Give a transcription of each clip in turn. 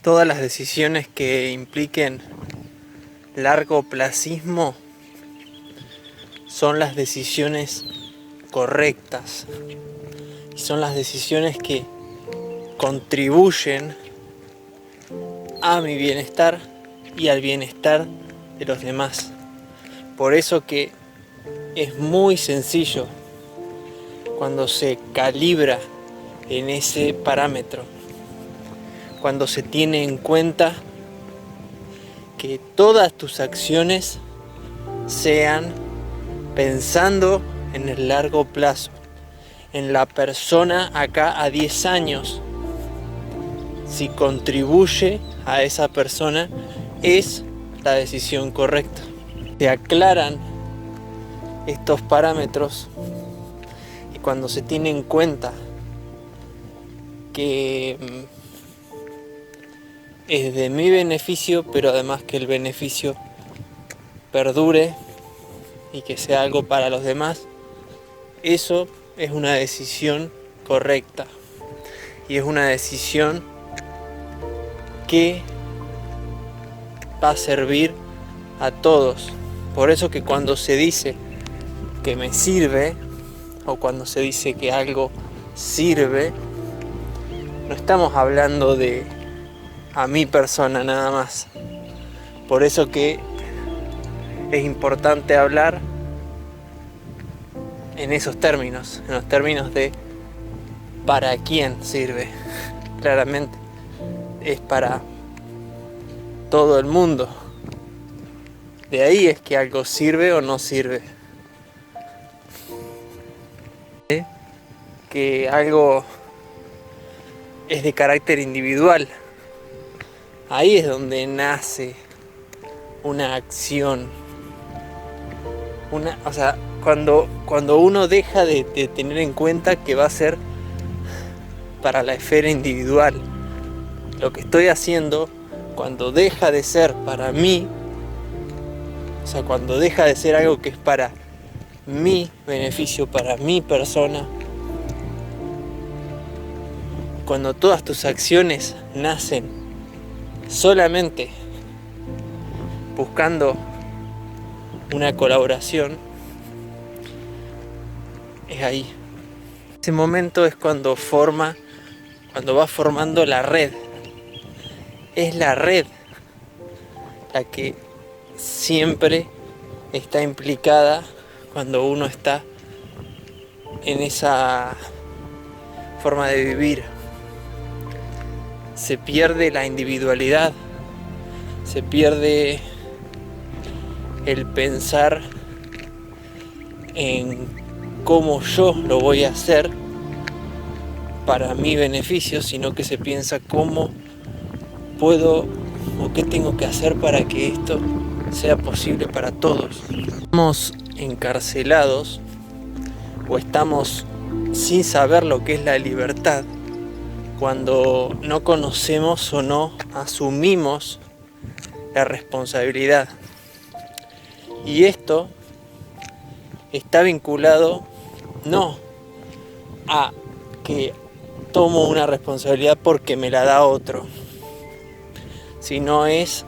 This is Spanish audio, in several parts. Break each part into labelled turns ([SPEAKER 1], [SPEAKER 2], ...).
[SPEAKER 1] Todas las decisiones que impliquen largoplacismo son las decisiones correctas y son las decisiones que contribuyen a mi bienestar y al bienestar de los demás. Por eso que es muy sencillo cuando se calibra en ese parámetro, cuando se tiene en cuenta que todas tus acciones sean pensando en el largo plazo, en la persona acá a 10 años. Si contribuye a esa persona, es la decisión correcta. Se aclaran estos parámetros y cuando se tiene en cuenta que es de mi beneficio, pero además que el beneficio perdure y que sea algo para los demás, eso es una decisión correcta y es una decisión que va a servir a todos. Por eso que cuando se dice que me sirve o cuando se dice que algo sirve, no estamos hablando de a mi persona nada más. Por eso que es importante hablar en esos términos, en los términos de para quién sirve. Claramente es para todo el mundo. De ahí es que algo sirve o no sirve. Que algo es de carácter individual. Ahí es donde nace una acción. O sea, cuando uno deja de tener en cuenta que va a ser para la esfera individual. Lo que estoy haciendo, cuando deja de ser para mí, o sea, cuando deja de ser algo que es para mi beneficio, para mi persona, cuando todas tus acciones nacen solamente buscando una colaboración, es ahí. Ese momento es cuando va formando la red. Es la red la que siempre está implicada cuando uno está en esa forma de vivir. Se pierde la individualidad, se pierde el pensar en cómo yo lo voy a hacer para mi beneficio, sino que se piensa cómo puedo o qué tengo que hacer para que esto sea posible para todos. Estamos encarcelados o estamos sin saber lo que es la libertad cuando no conocemos o no asumimos la responsabilidad. Y esto está vinculado no a que tomo una responsabilidad porque me la da otro, sino es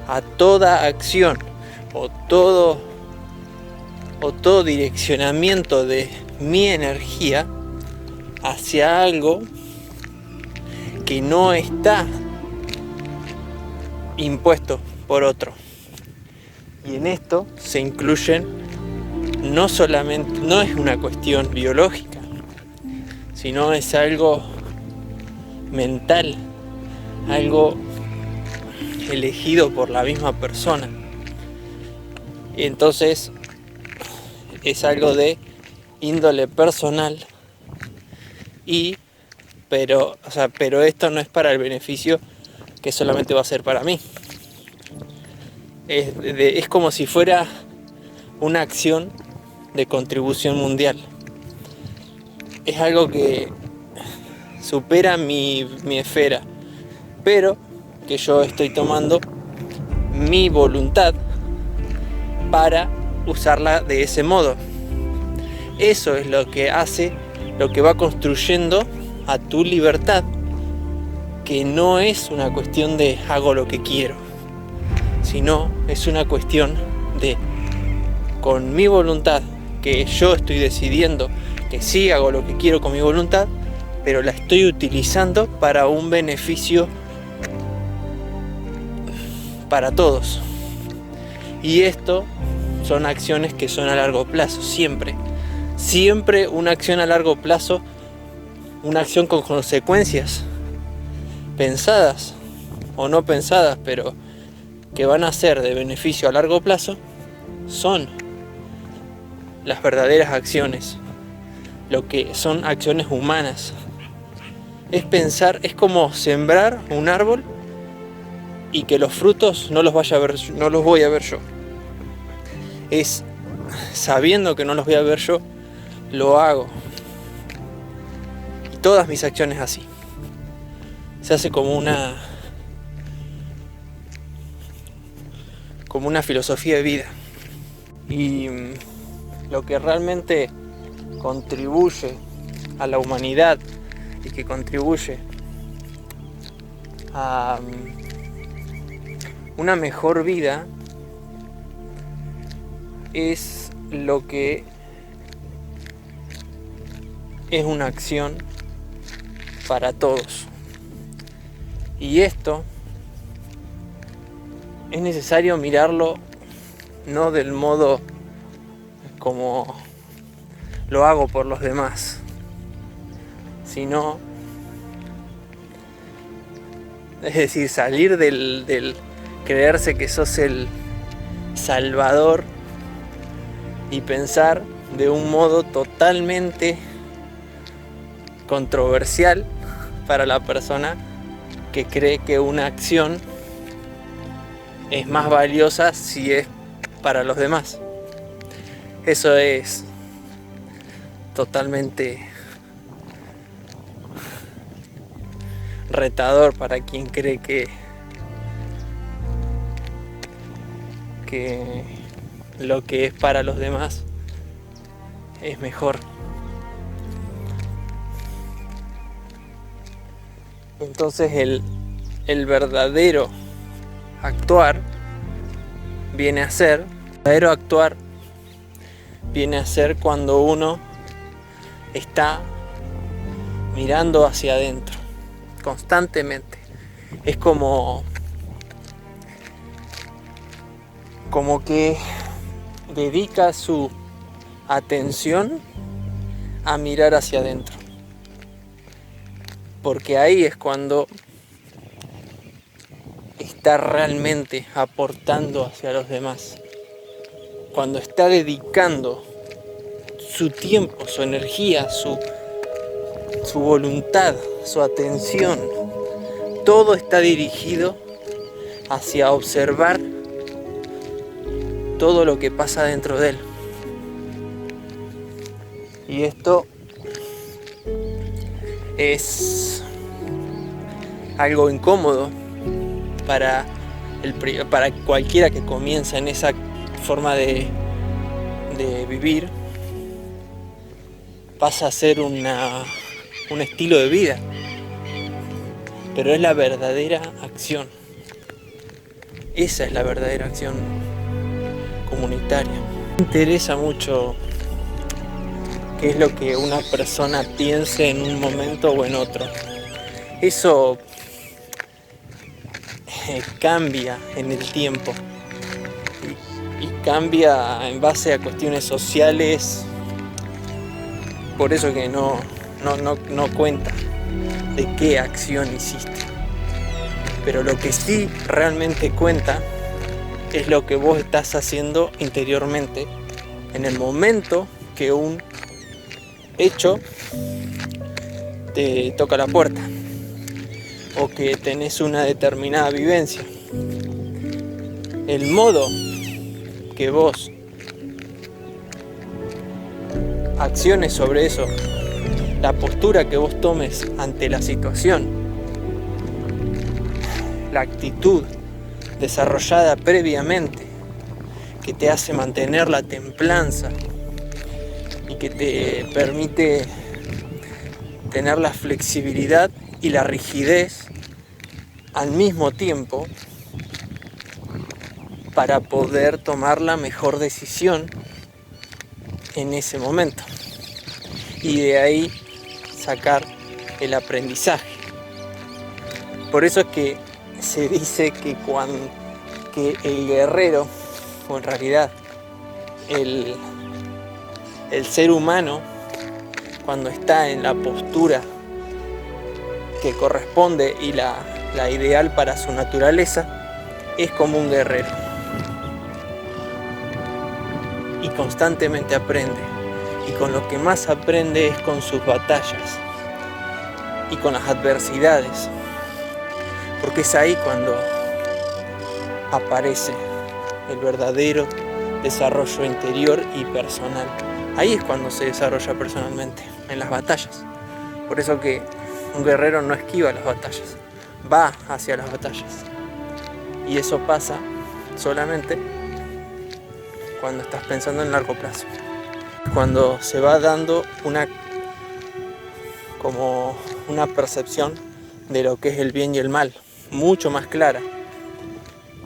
[SPEAKER 1] a toda acción o todo direccionamiento de mi energía hacia algo que no está impuesto por otro. Y en esto se incluyen no solamente, no es una cuestión biológica, sino es algo mental, algo elegido por la misma persona. Y entonces es algo de índole personal pero esto no es para el beneficio que solamente va a ser para mí. Es como si fuera una acción de contribución mundial. Es algo que supera mi esfera, pero que yo estoy tomando mi voluntad para usarla de ese modo. Eso es lo que hace, lo que va construyendo a tu libertad, que no es una cuestión de hago lo que quiero, sino es una cuestión de, con mi voluntad, que yo estoy decidiendo que sí hago lo que quiero con mi voluntad, pero la estoy utilizando para un beneficio para todos. Y esto son acciones que son a largo plazo, siempre una acción a largo plazo, una acción con consecuencias pensadas o no pensadas, pero que van a ser de beneficio a largo plazo, son las verdaderas acciones, lo que son acciones humanas. Es pensar, es como sembrar un árbol y que los frutos no los voy a ver yo. Es sabiendo que no los voy a ver yo, lo hago. Y todas mis acciones así. Se hace como una filosofía de vida. Y lo que realmente contribuye a la humanidad y que contribuye a una mejor vida es lo que es una acción para todos. Y esto es necesario mirarlo no del modo como lo hago por los demás, sino, es decir, salir del creerse que sos el salvador y pensar de un modo totalmente controversial para la persona que cree que una acción es más valiosa si es para los demás. Eso es totalmente retador para quien cree que lo que es para los demás es mejor. Entonces el verdadero actuar viene a ser cuando uno está mirando hacia adentro constantemente. Es como que dedica su atención a mirar hacia adentro, porque ahí es cuando está realmente aportando hacia los demás, cuando está dedicando su tiempo, su energía, su voluntad, su atención, todo está dirigido hacia observar todo lo que pasa dentro de él. Y esto es algo incómodo para cualquiera que comienza en esa forma de vivir. Pasa a ser un estilo de vida, pero es la verdadera acción. Esa es la verdadera acción comunitaria. Me interesa mucho qué es lo que una persona piense en un momento o en otro. Eso cambia en el tiempo y cambia en base a cuestiones sociales. Por eso que no cuenta de qué acción hiciste. Pero lo que sí realmente cuenta es lo que vos estás haciendo interiormente en el momento que un hecho te toca la puerta o que tenés una determinada vivencia. El modo que vos acciones sobre eso, la postura que vos tomes ante la situación, la actitud desarrollada previamente que te hace mantener la templanza y que te permite tener la flexibilidad y la rigidez al mismo tiempo para poder tomar la mejor decisión en ese momento y de ahí sacar el aprendizaje. Por eso es que se dice que el guerrero, o en realidad el ser humano, cuando está en la postura que corresponde y la ideal para su naturaleza, es como un guerrero y constantemente aprende, y con lo que más aprende es con sus batallas y con las adversidades, porque es ahí cuando aparece el verdadero desarrollo interior y personal. Ahí es cuando se desarrolla personalmente, en las batallas. Por eso que un guerrero no esquiva las batallas, va hacia las batallas. Y eso pasa solamente cuando estás pensando en largo plazo. Cuando se va dando como una percepción de lo que es el bien y el mal, mucho más clara.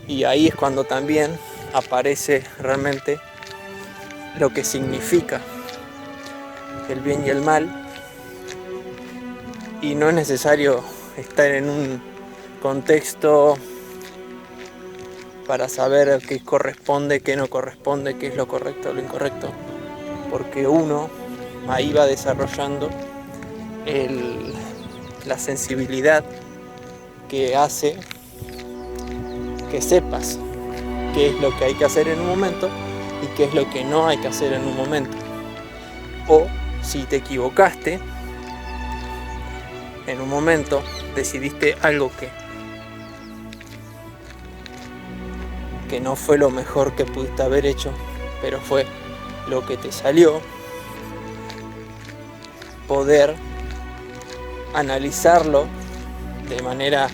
[SPEAKER 1] Y ahí es cuando también aparece realmente lo que significa el bien y el mal. Y no es necesario estar en un contexto para saber qué corresponde, qué no corresponde, qué es lo correcto o lo incorrecto, porque uno ahí va desarrollando la sensibilidad que hace que sepas qué es lo que hay que hacer en un momento y qué es lo que no hay que hacer en un momento. O si te equivocaste en un momento, decidiste algo que no fue lo mejor que pudiste haber hecho, pero fue lo que te salió, poder analizarlo de manera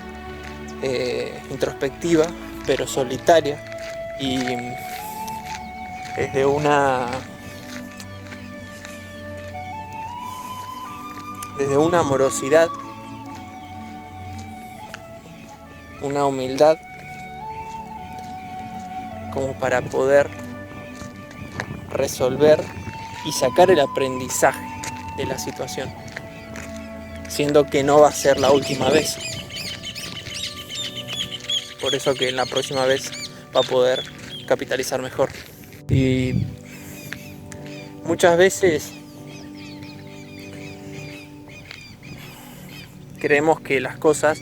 [SPEAKER 1] introspectiva, pero solitaria, y desde una amorosidad, una humildad, como para poder resolver y sacar el aprendizaje de la situación, siendo que no va a ser la última vez. Por eso que en la próxima vez va a poder capitalizar mejor. Y muchas veces creemos que las cosas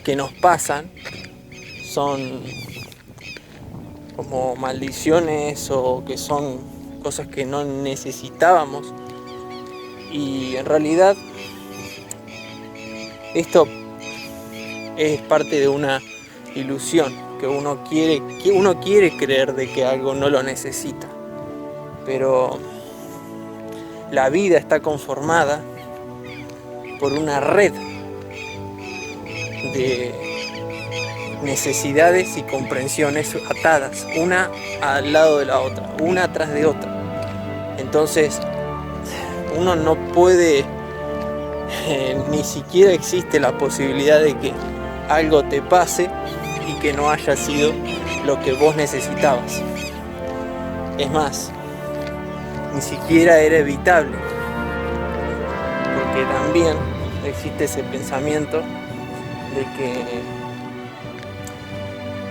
[SPEAKER 1] que nos pasan son como maldiciones o que son cosas que no necesitábamos, y en realidad esto es parte de una ilusión que uno quiere creer de que algo no lo necesita, pero la vida está conformada por una red de necesidades y comprensiones atadas, una al lado de la otra, una tras de otra. Entonces uno no puede, ni siquiera existe la posibilidad de que algo te pase y que no haya sido lo que vos necesitabas. Es más, ni siquiera era evitable, porque también existe ese pensamiento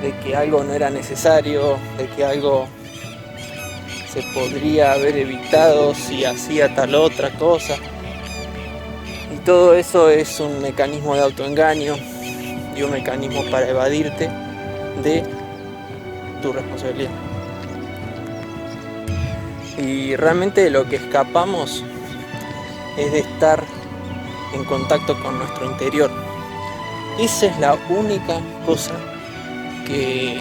[SPEAKER 1] de que algo no era necesario, de que algo se podría haber evitado si hacía tal otra cosa. Y todo eso es un mecanismo de autoengaño y un mecanismo para evadirte de tu responsabilidad. Y realmente lo que escapamos es de estar en contacto con nuestro interior. Esa es la única cosa que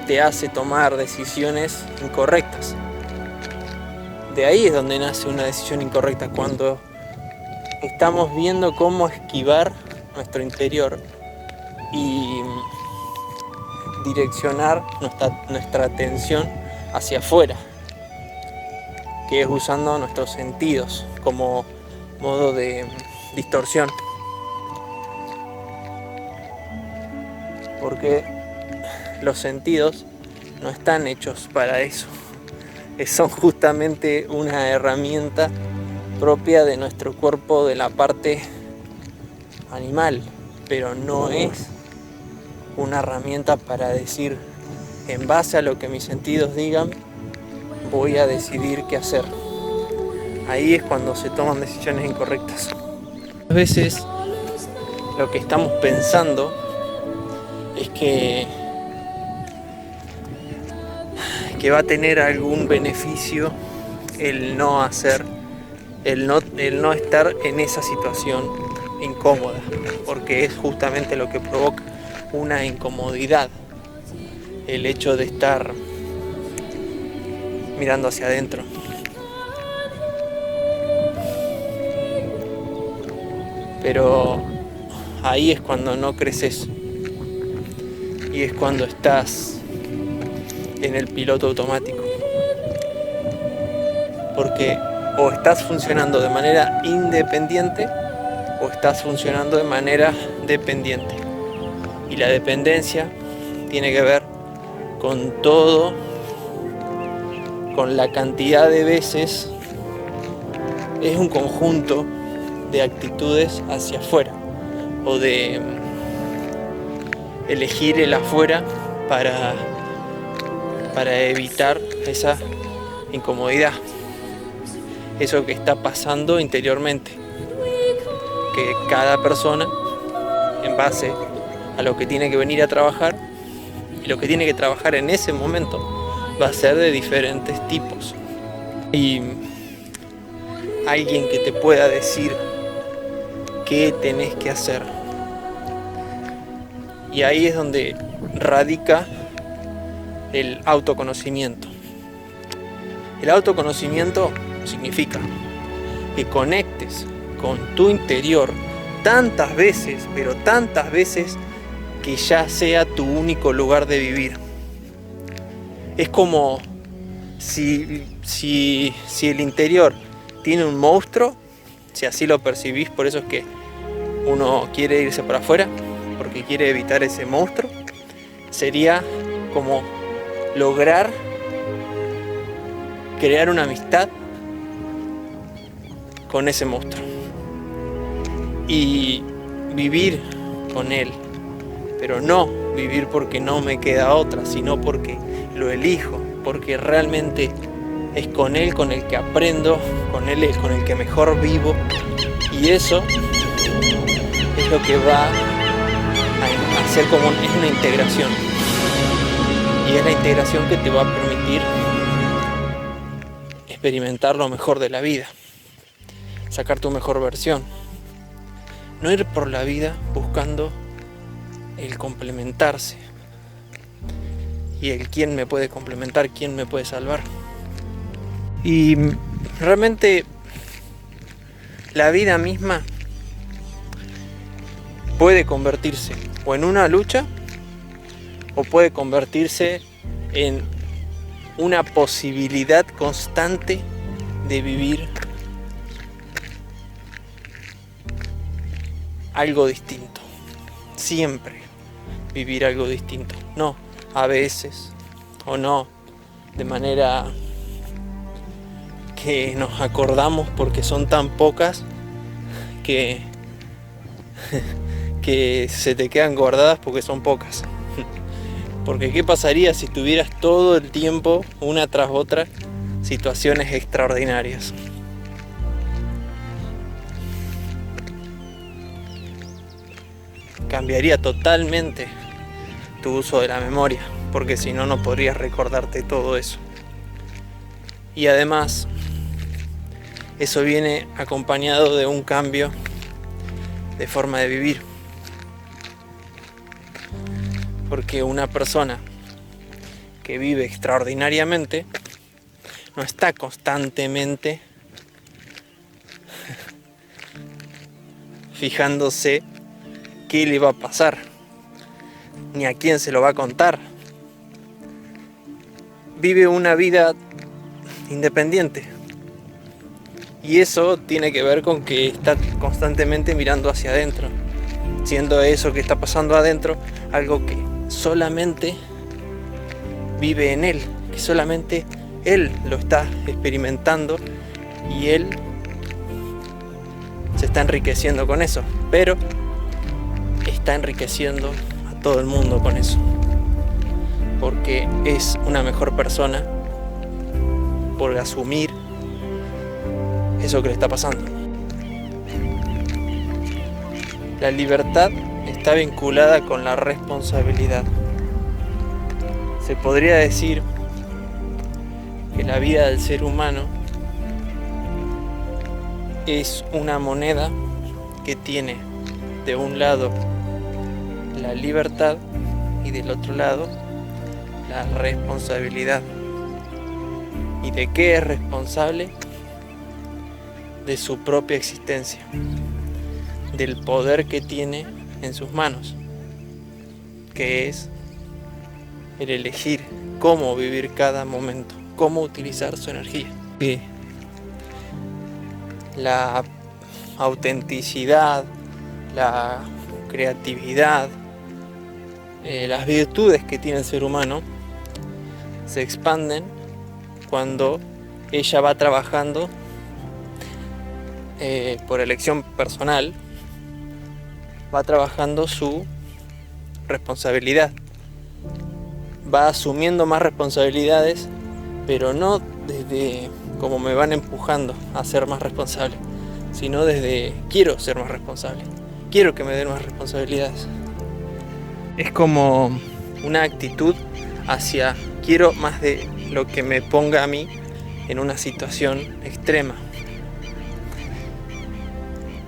[SPEAKER 1] te hace tomar decisiones incorrectas. De ahí es donde nace una decisión incorrecta, cuando estamos viendo cómo esquivar nuestro y direccionar nuestra atención hacia afuera, que es usando nuestros sentidos como modo de distorsión. porque los sentidos no están hechos para eso. Son justamente una herramienta propia de nuestro cuerpo, de la parte animal, pero no es una herramienta para decir, en base a lo que mis sentidos digan, voy a decidir qué hacer. Ahí es cuando se toman decisiones incorrectas. A veces lo que estamos pensando es que va a tener algún beneficio el no hacer, el no estar en esa situación incómoda, porque es justamente lo que provoca una incomodidad, el hecho de estar mirando hacia adentro. Pero ahí es cuando no creces y es cuando estás en el piloto automático, porque o estás funcionando de manera independiente o estás funcionando de manera dependiente, y la dependencia tiene que ver con todo, con la cantidad de veces, es un conjunto de actitudes hacia afuera o de elegir el afuera para evitar esa incomodidad, eso que está pasando interiormente, que cada persona, en base a lo que tiene que venir a trabajar y lo que tiene que trabajar en ese momento, va a ser de diferentes tipos. Y alguien que te pueda decir qué tenés que hacer, y ahí es donde radica el autoconocimiento. El autoconocimiento significa que conectes con tu interior tantas veces, pero tantas veces, que ya sea tu único lugar de vivir. Es como si el interior tiene un monstruo, si así lo percibís, por eso es que uno quiere irse para afuera, porque quiere evitar ese monstruo, sería como lograr crear una amistad con ese monstruo y vivir con él, pero no vivir porque no me queda otra, sino porque lo elijo, porque realmente es con él con el que aprendo, con él es con el que mejor vivo, y eso es lo que va a hacer como es una integración, y es la integración que te va a permitir experimentar lo mejor de la vida, sacar tu mejor versión, no ir por la vida buscando el complementarse y el quién me puede complementar, quién me puede salvar. Y realmente la vida misma puede convertirse o en una lucha o puede convertirse en una posibilidad constante de vivir algo distinto. Siempre vivir algo distinto. No a veces o no de manera que nos acordamos porque son tan pocas que se te quedan guardadas porque son pocas. Porque ¿qué pasaría si tuvieras todo el tiempo, una tras otra, situaciones extraordinarias? Cambiaría totalmente tu uso de la memoria, porque si no, no podrías recordarte todo eso. Y además, eso viene acompañado de un cambio de forma de vivir. Porque una persona que vive extraordinariamente no está constantemente fijándose qué le va a pasar, ni a quién se lo va a contar. Vive una vida independiente. Y eso tiene que ver con que está constantemente mirando hacia adentro, siendo eso que está pasando adentro algo que solamente vive en él, que solamente él lo está experimentando y él se está enriqueciendo con eso, pero está enriqueciendo a todo el mundo con eso, porque es una mejor persona por asumir eso que le está pasando. La libertad está vinculada con la responsabilidad. Se podría decir que la vida del ser humano es una moneda que tiene de un lado la libertad y del otro lado la responsabilidad. ¿Y de qué es responsable? De su propia existencia, del poder que tiene en sus manos, que es el elegir cómo vivir cada momento, cómo utilizar su energía. Y la autenticidad, la creatividad, las virtudes que tiene el ser humano se expanden cuando ella va trabajando por elección personal, va trabajando su responsabilidad, va asumiendo más responsabilidades, pero no desde como me van empujando a ser más responsable, sino desde quiero ser más responsable, quiero que me den más responsabilidades. Es como una actitud hacia quiero más de lo que me ponga a mí en una situación extrema.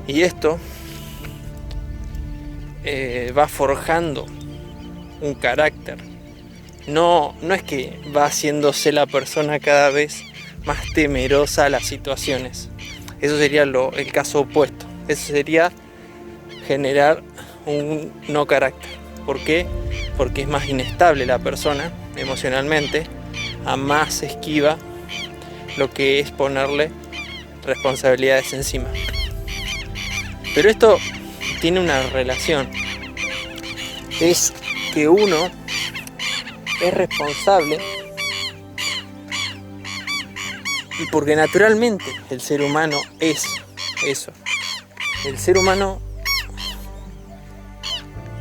[SPEAKER 1] Y esto va forjando un carácter. No es que va haciéndose la persona cada vez más temerosa a las situaciones. Eso sería el caso opuesto. Eso sería generar un no carácter. ¿Por qué? Porque es más inestable la persona emocionalmente, a más esquiva lo que es ponerle responsabilidades encima. Pero esto tiene una relación. Es que uno es responsable y porque naturalmente el ser humano es eso. El ser humano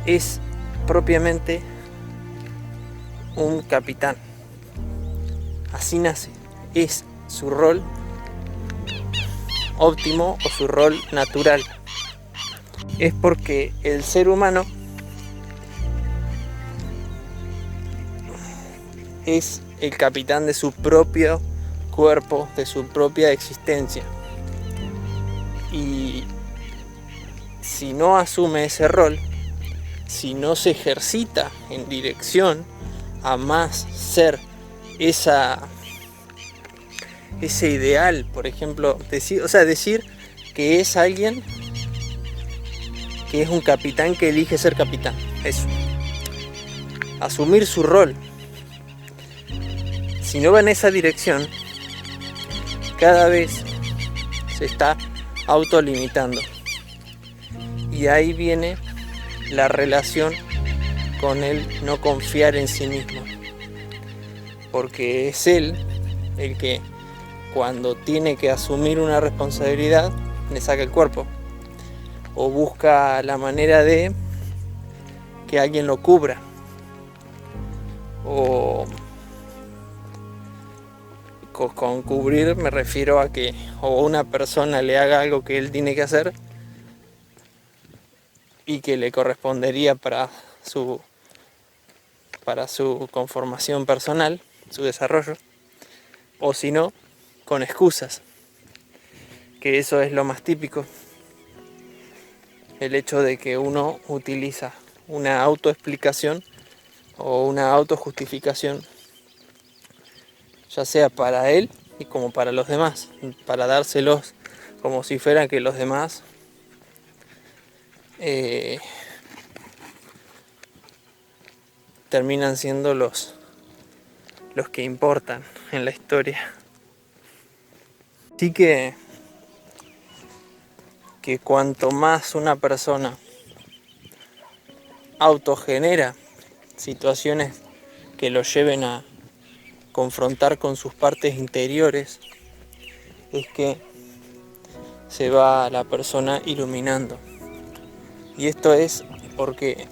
[SPEAKER 1] es propiamente un capitán. Así nace. Es su rol óptimo o su rol natural. Es porque el ser humano es el capitán de su propio cuerpo, de su propia existencia. Y si no asume ese rol, si no se ejercita en dirección a más ser ese ideal, por ejemplo, decir que es alguien que es un capitán que elige ser capitán, eso, asumir su rol. Si no va en esa dirección, cada vez se está autolimitando. Y ahí viene la relación con el no confiar en sí mismo. Porque es él el que cuando tiene que asumir una responsabilidad le saca el cuerpo. O busca la manera de que alguien lo cubra. O con cubrir me refiero a que o una persona le haga algo que él tiene que hacer y que le correspondería para su conformación personal, su desarrollo, o si no, con excusas, que eso es lo más típico, el hecho de que uno utiliza una autoexplicación o una autojustificación, ya sea para él y como para los demás, para dárselos como si fueran que los demás terminan siendo los que importan en la historia. Así que cuanto más una persona autogenera situaciones que lo lleven a confrontar con sus partes interiores, es que se va la persona iluminando. Y esto es porque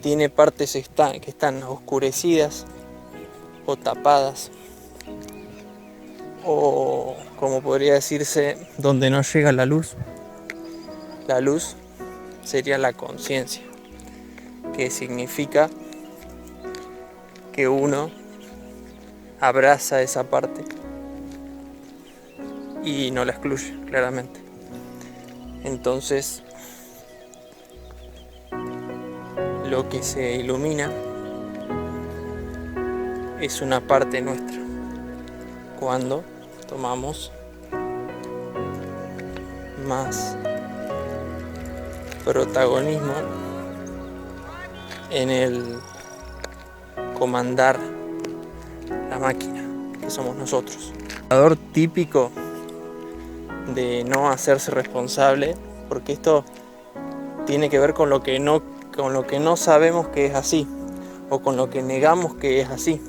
[SPEAKER 1] tiene partes que están oscurecidas o tapadas, o como podría decirse, donde no llega la luz. La luz sería la conciencia, que significa que uno abraza esa parte y no la excluye, claramente. Entonces, lo que se ilumina es una parte nuestra cuando tomamos más protagonismo en el comandar la máquina que somos nosotros. El jugador típico de no hacerse responsable, porque esto tiene que ver con lo que no sabemos que es así, o con lo que negamos que es así,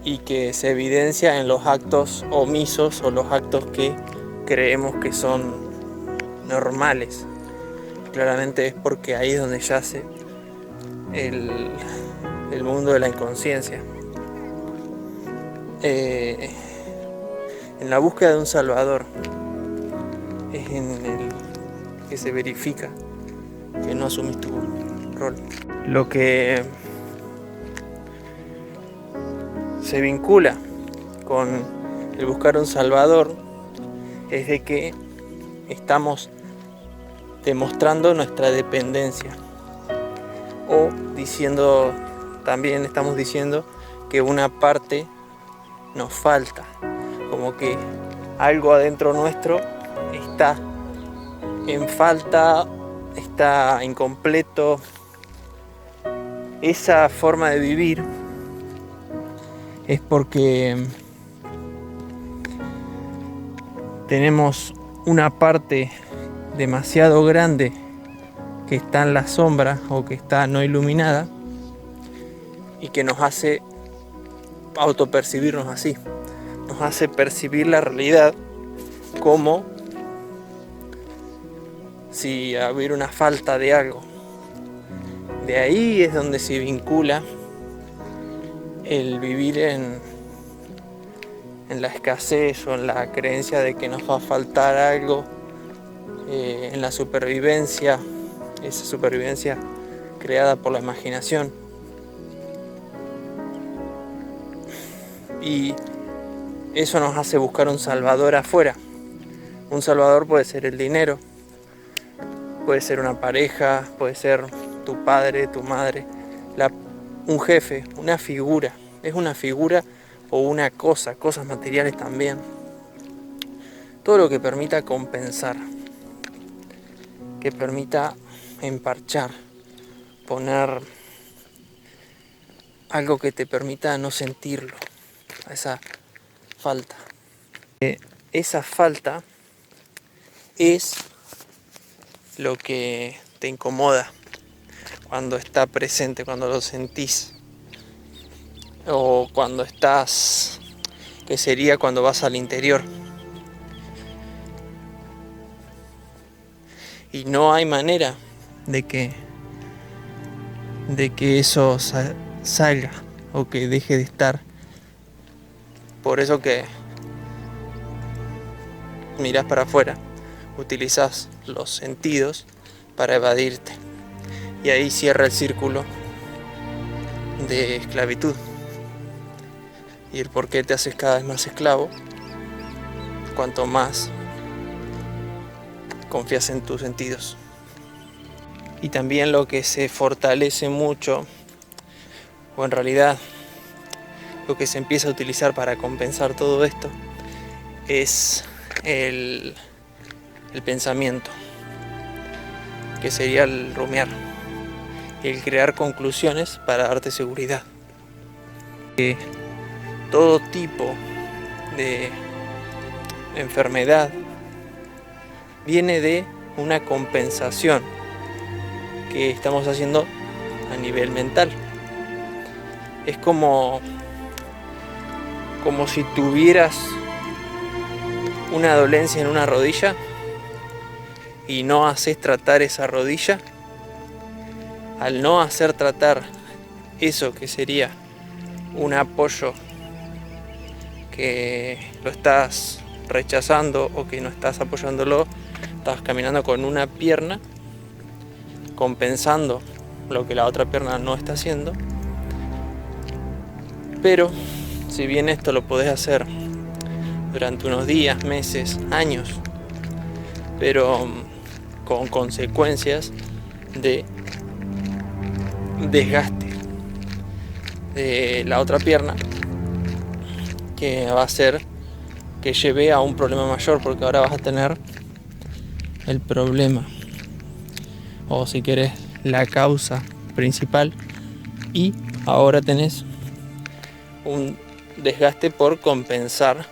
[SPEAKER 1] y que se evidencia en los actos omisos o los actos que creemos que son normales. Claramente es porque ahí es donde yace el mundo de la inconsciencia. En la búsqueda de un salvador es en el que se verifica que no asumís tu rol. Lo que se vincula con el buscar un salvador es de que estamos demostrando nuestra dependencia, o también estamos diciendo que una parte nos falta, como que algo adentro nuestro está en falta, está incompleto. Esa forma de vivir es porque tenemos una parte demasiado grande que está en la sombra o que está no iluminada y que nos hace autopercibirnos así, nos hace percibir la realidad como si hubiera una falta de algo. De ahí es donde se vincula el vivir en la escasez o en la creencia de que nos va a faltar algo, en la supervivencia, esa supervivencia creada por la imaginación. Y eso nos hace buscar un salvador afuera. Un salvador puede ser el dinero, puede ser una pareja, puede ser tu padre, tu madre, un jefe, una figura. Es una figura o una cosa, cosas materiales también. Todo lo que permita compensar, que permita emparchar, poner algo que te permita no sentirlo, esa falta. Esa falta es lo que te incomoda cuando está presente, cuando lo sentís, o cuando estás, que sería cuando vas al interior. Y no hay manera de que eso salga o que deje de estar. Por eso que mirás para afuera, utilizás los sentidos para evadirte. Y ahí cierra el círculo de esclavitud. Y el por qué te haces cada vez más esclavo, cuanto más confías en tus sentidos. Y también lo que se fortalece mucho, o en realidad lo que se empieza a utilizar para compensar todo esto, es el pensamiento, que sería el rumiar, el crear conclusiones para darte seguridad. Todo tipo de enfermedad viene de una compensación que estamos haciendo a nivel mental. Es como si tuvieras una dolencia en una rodilla y no haces tratar esa rodilla. Al no hacer tratar eso que sería un apoyo que lo estás rechazando o que no estás apoyándolo, estás caminando con una pierna compensando lo que la otra pierna no está haciendo. Pero si bien esto lo podés hacer durante unos días, meses, años, pero con consecuencias de desgaste de la otra pierna, que va a hacer que lleve a un problema mayor, porque ahora vas a tener el problema, o si querés la causa principal, y ahora tenés un desgaste por compensar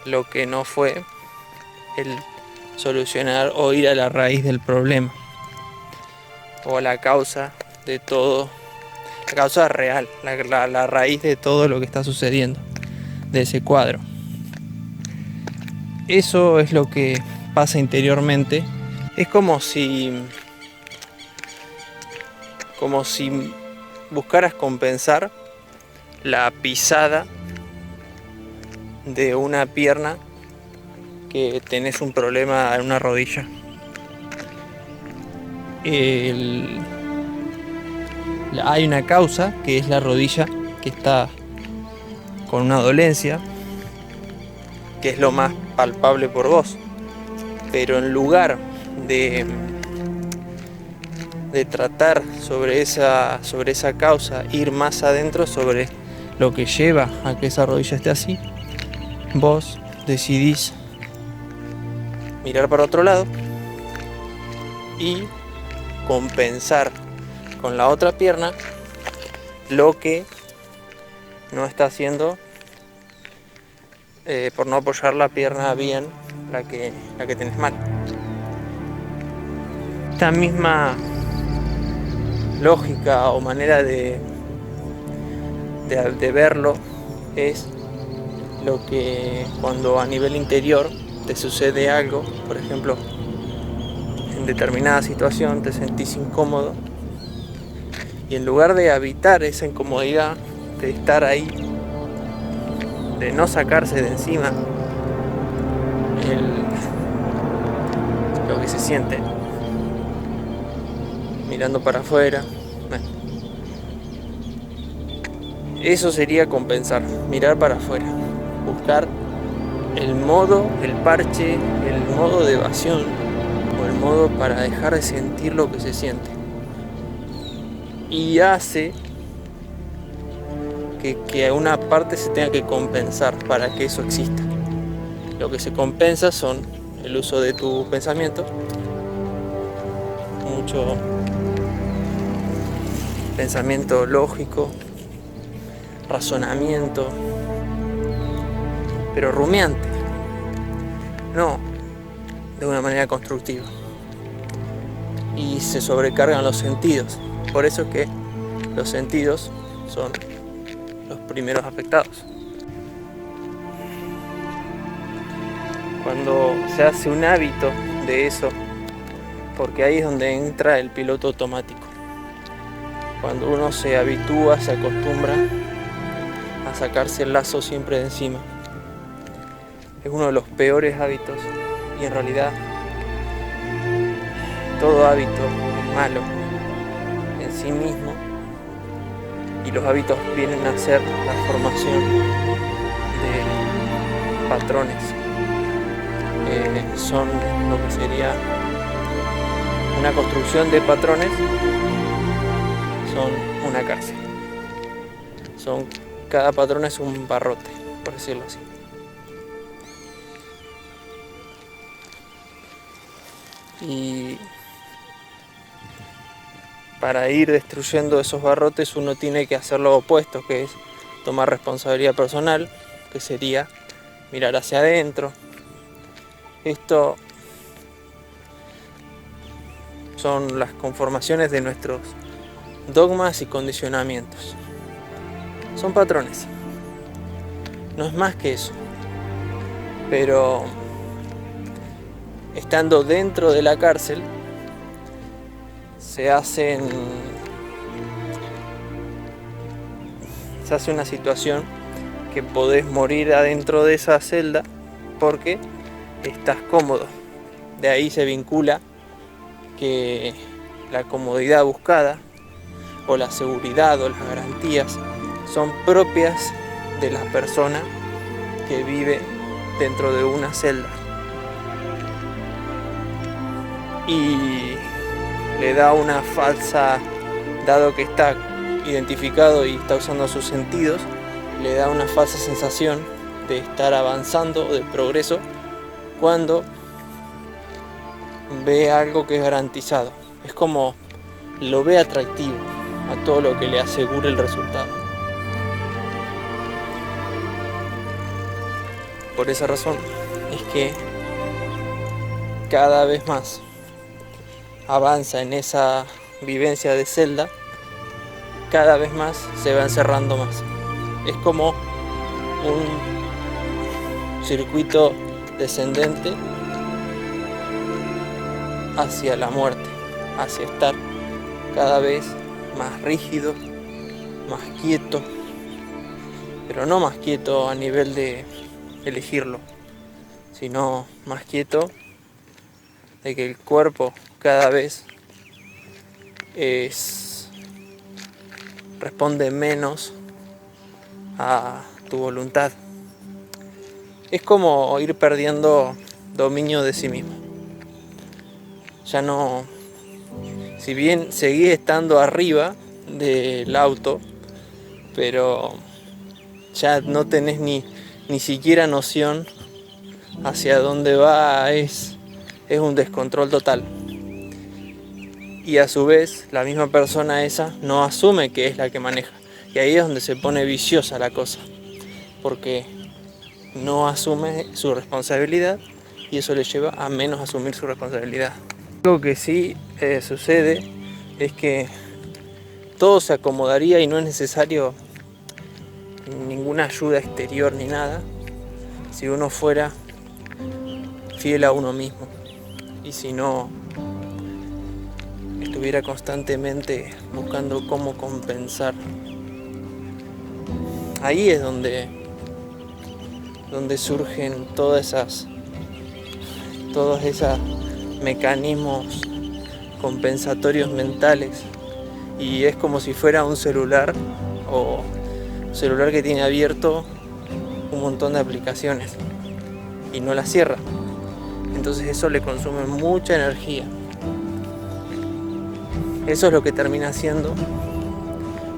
[SPEAKER 1] lo que no fue el solucionar o ir a la raíz del problema, o a la causa de todo, la causa real, la raíz de todo lo que está sucediendo, de ese cuadro. Eso es lo que pasa interiormente. Es como si buscaras compensar la pisada de una pierna que tenés un problema en una rodilla. Hay una causa que es la rodilla que está con una dolencia, que es lo más palpable por vos, pero en lugar de tratar sobre esa causa, ir más adentro sobre lo que lleva a que esa rodilla esté así, vos decidís mirar para otro lado y compensar con la otra pierna lo que no está haciendo por no apoyar la pierna bien, la que tenés mal. Esta misma lógica o manera de verlo es lo que cuando a nivel interior te sucede algo, por ejemplo, en determinada situación te sentís incómodo, y en lugar de evitar esa incomodidad, de estar ahí, de no sacarse de encima lo que se siente, mirando para afuera, bueno, eso sería compensar, mirar para afuera, buscar el modo, el parche, el modo de evasión o el modo para dejar de sentir lo que se siente, y hace que una parte se tenga que compensar para que eso exista. Lo que se compensa son el uso de tu pensamiento, mucho pensamiento lógico, razonamiento, pero rumiante, no de una manera constructiva, y se sobrecargan los sentidos. Por eso es que los sentidos son los primeros afectados. Cuando se hace un hábito de eso, porque ahí es donde entra el piloto automático. Cuando uno se habitúa, se acostumbra a sacarse el lazo siempre de encima, es uno de los peores hábitos, y en realidad todo hábito es malo en sí mismo, y los hábitos vienen a ser la formación de patrones. Son lo que sería una construcción de patrones, son una cárcel. Cada patrón es un barrote, por decirlo así. Y para ir destruyendo esos barrotes uno tiene que hacer lo opuesto, que es tomar responsabilidad personal, que sería mirar hacia adentro. Esto son las conformaciones de nuestros dogmas y condicionamientos. Son patrones, no es más que eso. Pero estando dentro de la cárcel se hace una situación que podés morir adentro de esa celda porque estás cómodo. De ahí se vincula que la comodidad buscada o la seguridad o las garantías son propias de la persona que vive dentro de una celda, y le da una falsa, dado que está identificado y está usando sus sentidos, le da una falsa sensación de estar avanzando o de progreso cuando ve algo que es garantizado. Es como lo ve atractivo a todo lo que le asegure el resultado. Por esa razón es que cada vez más avanza en esa vivencia de celda, cada vez más se va encerrando más. Es como un circuito descendente hacia la muerte, hacia estar cada vez más rígido, más quieto, pero no más quieto a nivel de elegirlo, sino más quieto de que el cuerpo cada vez responde menos a tu voluntad. Es como ir perdiendo dominio de sí mismo. Ya no, si bien seguís estando arriba del auto, pero ya no tenés ni siquiera noción hacia dónde va, es un descontrol total. Y a su vez, la misma persona esa no asume que es la que maneja. Y ahí es donde se pone viciosa la cosa, porque no asume su responsabilidad y eso le lleva a menos asumir su responsabilidad. Algo que sí sucede es que todo se acomodaría y no es necesario ninguna ayuda exterior ni nada si uno fuera fiel a uno mismo y si no estuviera constantemente buscando cómo compensar. Ahí es donde surgen todos esos mecanismos compensatorios mentales, y es como si fuera un celular que tiene abierto un montón de aplicaciones y no las cierra. Entonces eso le consume mucha energía. Eso es lo que termina siendo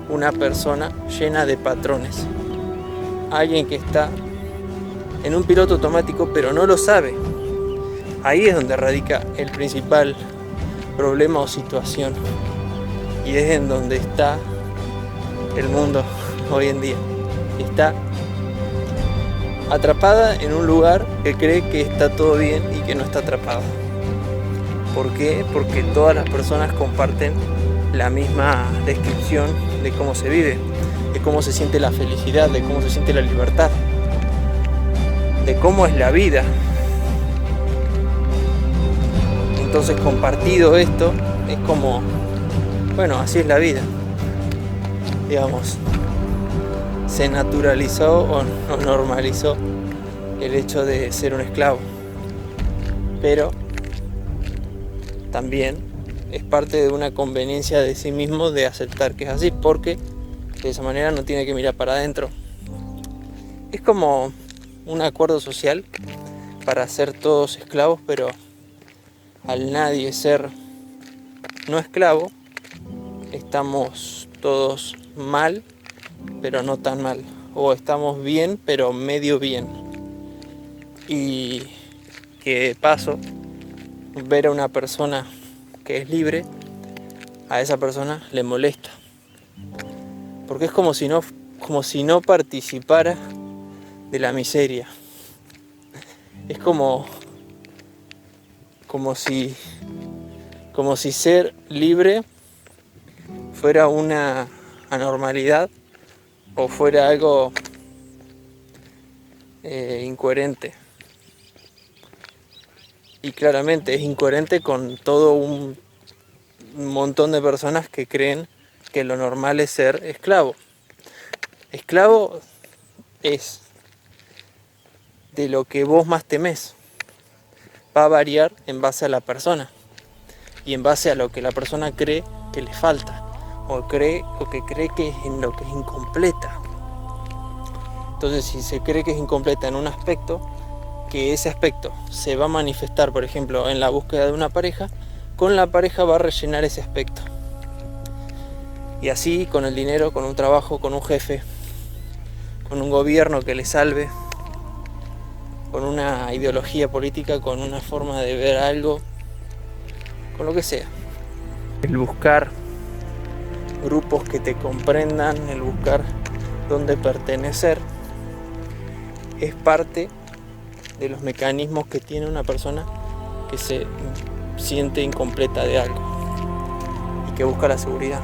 [SPEAKER 1] una persona llena de patrones. Alguien que está en un piloto automático pero no lo sabe. Ahí es donde radica el principal problema o situación. Y es en donde está el mundo hoy en día. Está atrapada en un lugar que cree que está todo bien y que no está atrapada. ¿Por qué? Porque todas las personas comparten la misma descripción de cómo se vive, de cómo se siente la felicidad, de cómo se siente la libertad, de cómo es la vida. Entonces, compartido esto, es como, bueno, así es la vida. Digamos, se naturalizó o normalizó el hecho de ser un esclavo. Pero también es parte de una conveniencia de sí mismo de aceptar que es así, porque de esa manera no tiene que mirar para adentro. Es como un acuerdo social para ser todos esclavos, pero al nadie ser no esclavo, estamos todos mal, pero no tan mal. O estamos bien, pero medio bien. Y que de paso, ver a una persona que es libre, a esa persona le molesta. Porque es como si no participara de la miseria. Es como si como si ser libre fuera una anormalidad o fuera algo incoherente. Y claramente es incoherente con todo un montón de personas que creen que lo normal es ser esclavo. Esclavo es de lo que vos más temés. Va a variar en base a la persona y en base a lo que la persona cree que le falta o que cree que es en lo que es incompleta. Entonces, si se cree que es incompleta en un aspecto, que ese aspecto se va a manifestar, por ejemplo, en la búsqueda de una pareja, con la pareja va a rellenar ese aspecto. Y así con el dinero, con un trabajo, con un jefe, con un gobierno que le salve, con una ideología política, con una forma de ver algo, con lo que sea. El buscar grupos que te comprendan, el buscar dónde pertenecer, es parte de los mecanismos que tiene una persona que se siente incompleta de algo y que busca la seguridad.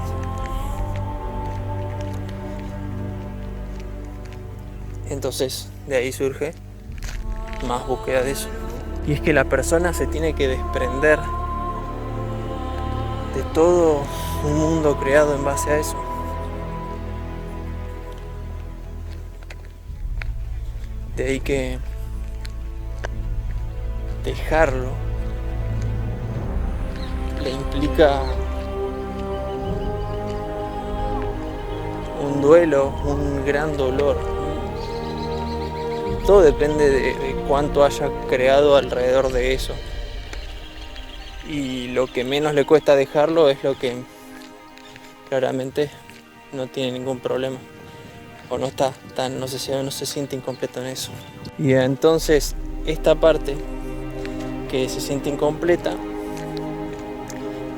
[SPEAKER 1] Entonces, de ahí surge más búsqueda de eso. Y es que la persona se tiene que desprender de todo un mundo creado en base a eso. De ahí que dejarlo le implica un duelo, un gran dolor. Todo depende de cuánto haya creado alrededor de eso. Y lo que menos le cuesta dejarlo es lo que claramente no tiene ningún problema. O no se siente incompleto en eso. Y entonces esta parte que se siente incompleta,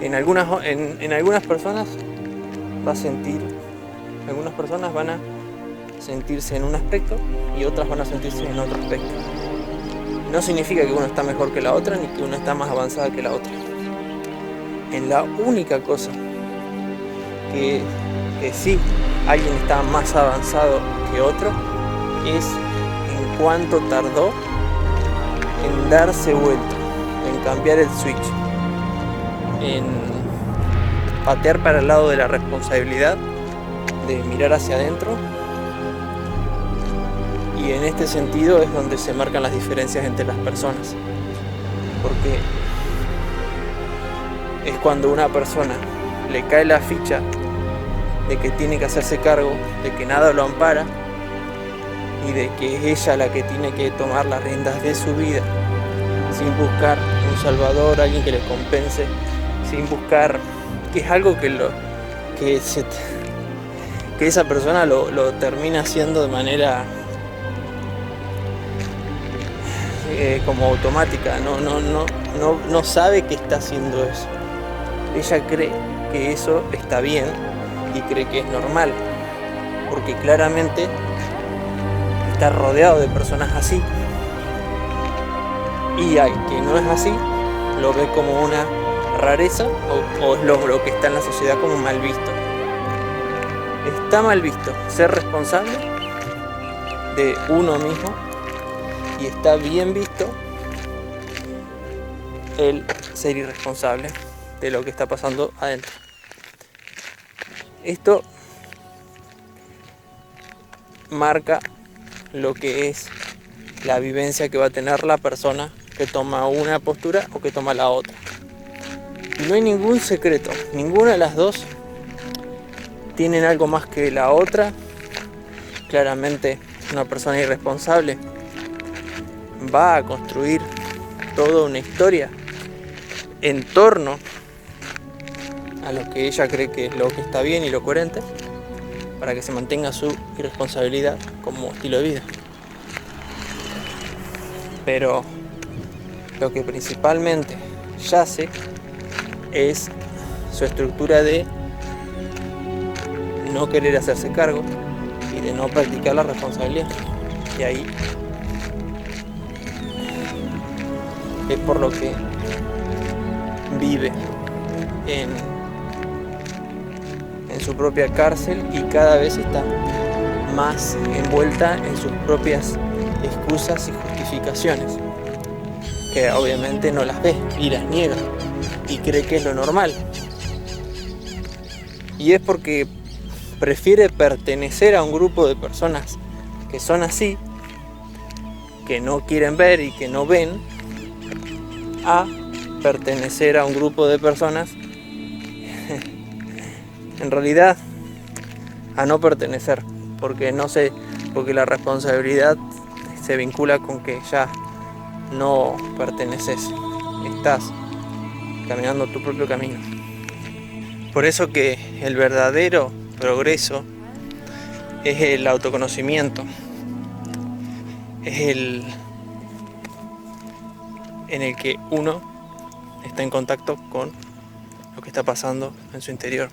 [SPEAKER 1] en algunas personas algunas personas van a sentirse en un aspecto y otras van a sentirse en otro aspecto. No significa que uno está mejor que la otra ni que una está más avanzada que la otra. En la única cosa que sí alguien está más avanzado que otro es en cuánto tardó en darse vuelta, en cambiar el switch, en patear para el lado de la responsabilidad, de mirar hacia adentro. Y en este sentido es donde se marcan las diferencias entre las personas, porque es cuando una persona le cae la ficha de que tiene que hacerse cargo, de que nada lo ampara y de que es ella la que tiene que tomar las riendas de su vida, sin buscar un salvador, alguien que le compense, sin buscar, que es algo que esa persona lo termina haciendo de manera como automática, no sabe que está haciendo eso. Ella cree que eso está bien y cree que es normal, porque claramente está rodeado de personas así, y hay que no es así, lo ve como una rareza o es lo que está en la sociedad como mal visto. Está mal visto ser responsable de uno mismo y está bien visto el ser irresponsable de lo que está pasando adentro. Esto marca lo que es la vivencia que va a tener la persona que toma una postura o que toma la otra. Y no hay ningún secreto, ninguna de las dos tienen algo más que la otra. Claramente una persona irresponsable va a construir toda una historia en torno a lo que ella cree que es lo que está bien y lo coherente, para que se mantenga su irresponsabilidad como estilo de vida. Pero lo que principalmente yace es su estructura de no querer hacerse cargo y de no practicar la responsabilidad. Y ahí es por lo que vive en su propia cárcel y cada vez está más envuelta en sus propias excusas y justificaciones, que obviamente no las ve y las niega y cree que es lo normal. Y es porque prefiere pertenecer a un grupo de personas que son así, que no quieren ver y que no ven, a pertenecer a un grupo de personas en realidad a no pertenecer, porque la responsabilidad se vincula con que ya no perteneces, estás caminando tu propio camino. Por eso que el verdadero progreso es el autoconocimiento, es el en el que uno está en contacto con lo que está pasando en su interior.